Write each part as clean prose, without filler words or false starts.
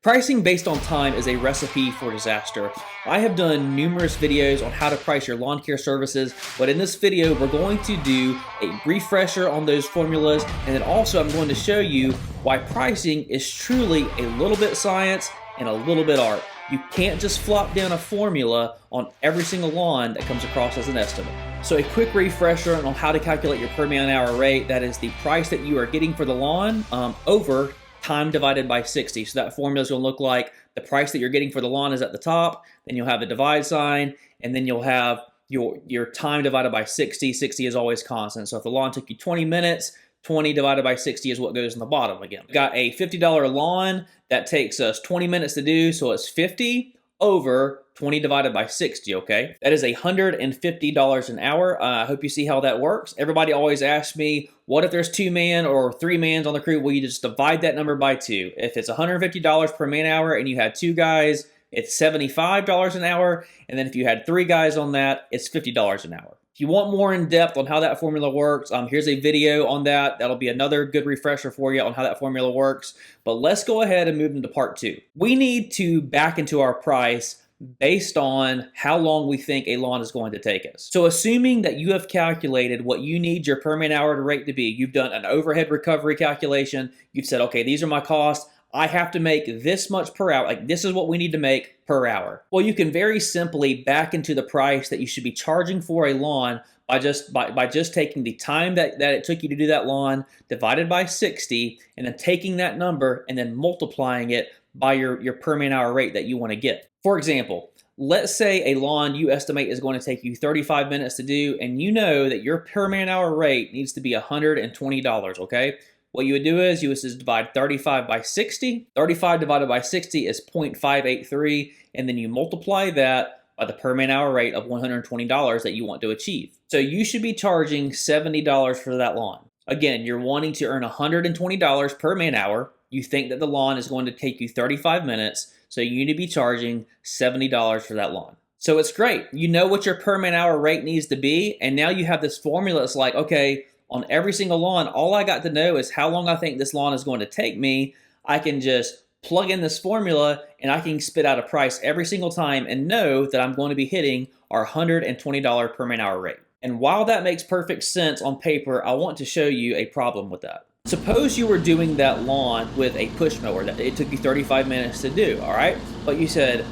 Pricing based on time is a recipe for disaster. I have done numerous videos on how to price your lawn care services, but in this video we're going to do a refresher on those formulas, and then also I'm going to show you why pricing is truly a little bit science and a little bit art. You can't just flop down a formula on every single lawn that comes across as an estimate. So a quick refresher on how to calculate your per man hour rate. That is the price that you are getting for the lawn over time divided by 60. So that formula is going to look like the price that you're getting for the lawn is at the top, then you'll have a divide sign, and then you'll have your time divided by 60. 60 is always constant. So if the lawn took you 20 minutes, 20 divided by 60 is what goes in the bottom again. We've got a $50 lawn that takes us 20 minutes to do, so it's 50 over 20 divided by 60, okay? That is $150 an hour. I hope you see how that works. Everybody always asks me, what if there's 2 man or 3 mans on the crew? Well, you just divide that number by 2. If it's $150 per man hour and you had 2 guys, it's $75 an hour. And then if you had 3 guys on that, it's $50 an hour. If you want more in depth on how that formula works, here's a video on that. That'll be another good refresher for you on how that formula works. But let's go ahead and move into part 2. We need to back into our price based on how long we think a lawn is going to take us. So assuming that you have calculated what you need your per man hour rate to be, you've done an overhead recovery calculation, you've said, okay, these are my costs, I have to make this much per hour, like this is what we need to make per hour. Well, you can very simply back into the price that you should be charging for a lawn by just taking the time that it took you to do that lawn divided by 60, and then taking that number and then multiplying it by your per man hour rate that you want to get. For example, let's say a lawn you estimate is going to take you 35 minutes to do, and you know that your per man hour rate needs to be $120, okay? What you would do is you would just divide 35 by 60. 35 divided by 60 is 0.583, and then you multiply that by the per man hour rate of $120 that you want to achieve. So you should be charging $70 for that lawn. Again, you're wanting to earn $120 per man hour. You think that the lawn is going to take you 35 minutes, so you need to be charging $70 for that lawn. So it's great. You know what your per man hour rate needs to be, and now you have this formula. It's like, okay, on every single lawn, all I got to know is how long I think this lawn is going to take me. I can just plug in this formula and I can spit out a price every single time and know that I'm going to be hitting our $120 per man hour rate. And while that makes perfect sense on paper, I want to show you a problem with that. Suppose you were doing that lawn with a push mower that it took you 35 minutes to do, all right? But you said,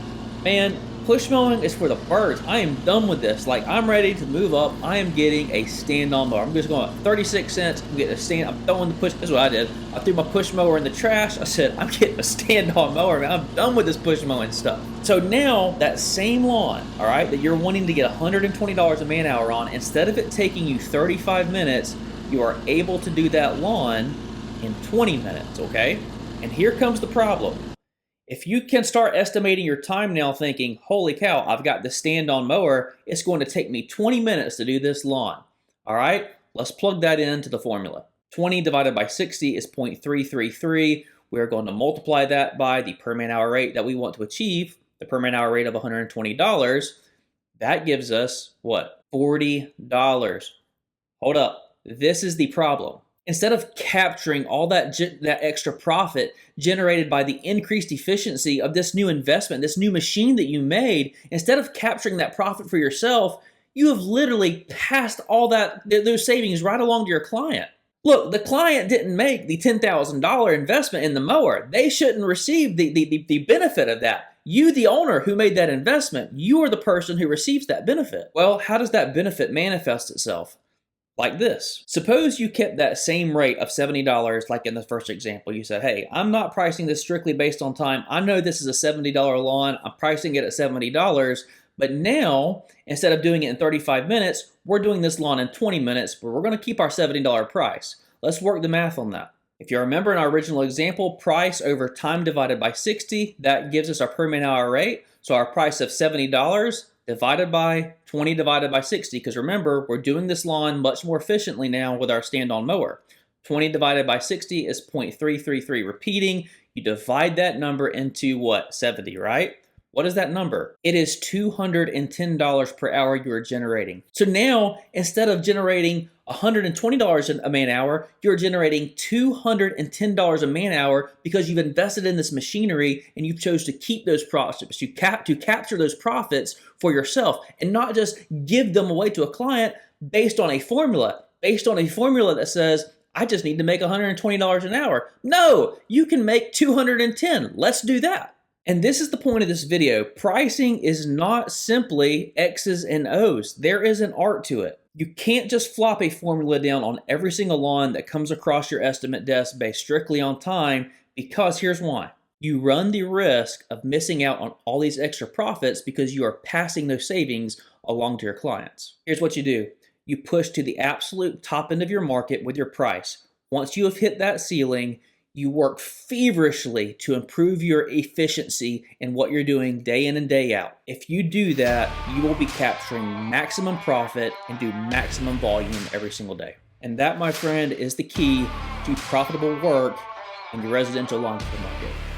man, push mowing is for the birds. I am done with this. Like, I'm ready to move up. I am getting a stand-on mower. I'm just going 36 cents. I'm getting a stand. I'm throwing the push. This is what I did. I threw my push mower in the trash. I said, I'm getting a stand-on mower, man. I'm done with this push mowing stuff. So now that same lawn, all right, that you're wanting to get $120 a man hour on, instead of it taking you 35 minutes, you are able to do that lawn in 20 minutes, okay? And here comes the problem. If you can start estimating your time now thinking, holy cow, I've got the stand-on mower, it's going to take me 20 minutes to do this lawn. All right, let's plug that into the formula. 20 divided by 60 is 0.333. We're going to multiply that by the per man hour rate that we want to achieve, the per man hour rate of $120. That gives us what? $40. Hold up. This is the problem. Instead of capturing all that extra profit generated by the increased efficiency of this new investment, this new machine that you made, instead of capturing that profit for yourself, you have literally passed all those savings right along to your client. Look, the client didn't make the $10,000 investment in the mower. They shouldn't receive the benefit of that. You, the owner who made that investment, you are the person who receives that benefit. Well, how does that benefit manifest itself? Like this. Suppose you kept that same rate of $70 like in the first example. You said, hey, I'm not pricing this strictly based on time. I know this is a $70 lawn. I'm pricing it at $70. But now, instead of doing it in 35 minutes, we're doing this lawn in 20 minutes, but we're going to keep our $70 price. Let's work the math on that. If you remember in our original example, price over time divided by 60, that gives us our per man hour rate. So our price of $70 divided by 20 divided by 60, because remember, we're doing this lawn much more efficiently now with our stand-on mower. 20 divided by 60 is 0.333. Repeating, you divide that number into what? 70, right? What is that number? It is $210 per hour you are generating. So now, instead of generating $120 a man hour, you're generating $210 a man hour because you've invested in this machinery and you've chose to keep those profits. You capture those profits for yourself and not just give them away to a client based on a formula that says, I just need to make $120 an hour. No, you can make $210. Let's do that. And this is the point of this video. Pricing is not simply X's and O's. There is an art to it. You can't just flop a formula down on every single lawn that comes across your estimate desk based strictly on time, because here's why. You run the risk of missing out on all these extra profits because you are passing those savings along to your clients. Here's what you do. You push to the absolute top end of your market with your price. Once you have hit that ceiling, you work feverishly to improve your efficiency in what you're doing day in and day out. If you do that, you will be capturing maximum profit and do maximum volume every single day. And that, my friend, is the key to profitable work in the residential lawn care market.